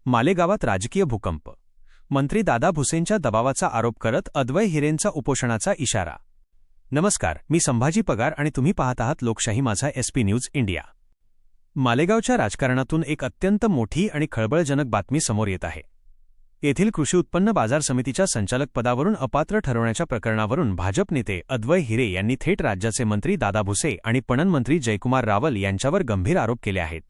मालेगावात राजकीय भूकंप. मंत्री दादा भुसेंच्या दबावाचा आरोप करत अद्वै हिरेंचा उपोषणाचा इशारा. नमस्कार, मी संभाजी पगार आणि तुम्ही पाहत आहात लोकशाही माझा SP न्यूज इंडिया. मालेगावच्या राजकारणातून एक अत्यंत मोठी आणि खळबळजनक बातमी समोर येत आहे. येथील कृषी उत्पन्न बाजार समितीच्या संचालक पदावरून अपात्र ठरवण्याच्या प्रकरणावरून भाजप नेते अद्वै हिरे यांनी थेट राज्याचे मंत्री दादा भुसे आणि पणन मंत्री जयकुमार रावल यांच्यावर गंभीर आरोप केले आहेत.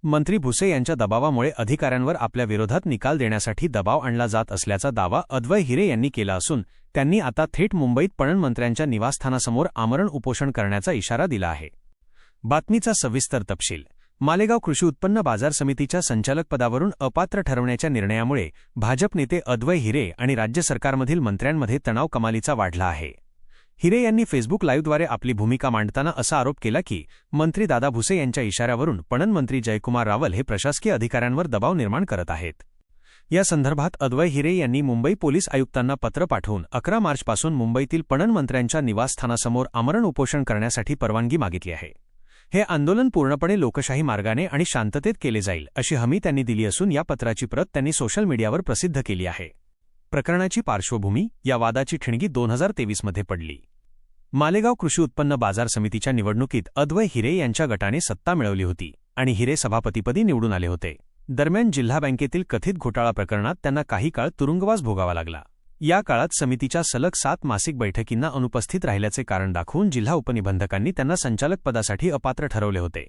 मंत्री भुसे यांच्या दबावामुळे अधिकाऱ्यांवर आपल्या विरोधात निकाल देण्यासाठी दबाव आणला जात असल्याचा दावा अद्वै हिरे यांनी केला असून त्यांनी आता थेट मुंबईत पणन मंत्र्यांच्या निवासस्थानासमोर आमरण उपोषण करण्याचा इशारा दिला आहे. बातमीचा सविस्तर तपशील. मालेगाव कृषी उत्पन्न बाजार समितीच्या संचालक पदावरून अपात्र ठरवण्याच्या निर्णयामुळे भाजप नेते अद्वै हिरे आणि राज्य सरकारमधील मंत्र्यांमध्ये तणाव कमालीचा वाढला आहे. हिरे यांनी फेसबुक लाईव्हद्वारे आपली भूमिका मांडताना असा आरोप केला की मंत्री दादा भुसे यांच्या इशाऱ्यावरून पणन मंत्री जयकुमार रावल हे प्रशासकीय अधिकाऱ्यांवर दबाव निर्माण करत आहेत. या संदर्भात अद्वै हिरे यांनी मुंबई पोलीस आयुक्तांना पत्र पाठवून 11 मार्चपासून मुंबईतील पणन मंत्र्यांच्या निवासस्थानासमोर आमरण उपोषण करण्यासाठी परवानगी मागितली आहे. हे आंदोलन पूर्णपणे लोकशाही मार्गाने आणि शांततेत केले जाईल अशी हमी त्यांनी दिली असून या पत्राची प्रत त्यांनी सोशल मीडियावर प्रसिद्ध केली आहे. प्रकरणाची पार्श्वभूमी. या वादाची ठिणगी 2023 मध्ये पडली. मालेगाव कृषी उत्पन्न बाजार समितीच्या निवडणुकीत अद्वै हिरे यांच्या गटाने सत्ता मिळवली होती आणि हिरे सभापतीपदी निवडून आले होते. दरम्यान जिल्हा बँकेतील कथित घोटाळा प्रकरणात त्यांना काही काळ तुरुंगवास भोगावा लागला. या काळात समितीच्या सलग 7 मासिक बैठकींना अनुपस्थित राहिल्याचे कारण दाखवून जिल्हा उपनिबंधकांनी त्यांना संचालक पदासाठी अपात्र ठरवले होते.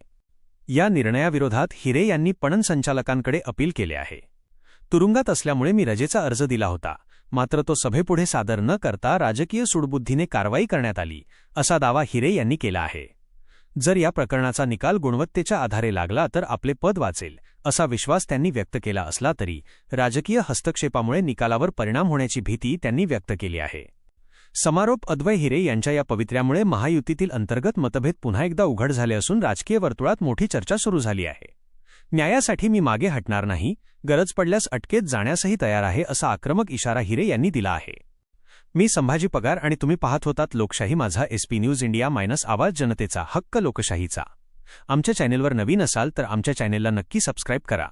या निर्णयाविरोधात हिरे यांनी पणन संचालकांकडे अपील केले आहे. तुरुंगात असल्यामुळे मी रजेचा अर्ज दिला होता, मात्र तो सभेपुढे सादर न करता राजकीय सूडबुद्धीने कारवाई करण्यात आली, असा दावा हिरे यांनी केला आहे. जर या प्रकरणाचा निकाल गुणवत्तेच्या आधारे लागला तर आपले पद वाचेल, असा विश्वास त्यांनी व्यक्त केला असला तरी राजकीय हस्तक्षेपामुळे निकालावर परिणाम होण्याची भीती त्यांनी व्यक्त केली आहे. समारोप. अद्वै हिरे यांच्या या पवित्र्यामुळे महायुतीतील अंतर्गत मतभेद पुन्हा एकदा उघड झाले असून राजकीय वर्तुळात मोठी चर्चा सुरू झाली आहे. न्यायासाठी मी मागे हटणार नाही, गरज पडल्यास अटकेत जाण्यासही तयार आहे, असा आक्रमक इशारा हिरे यांनी दिला आहे. मी संभाजी पगार आणि तुम्ही पाहत होतात लोकशाही माझा SP न्यूज इंडिया - आवाज जनतेचा हक्क लोकशाहीचा. आमच्या चॅनेलवर नवीन असाल तर आमच्या चॅनेलला नक्की सबस्क्राईब करा.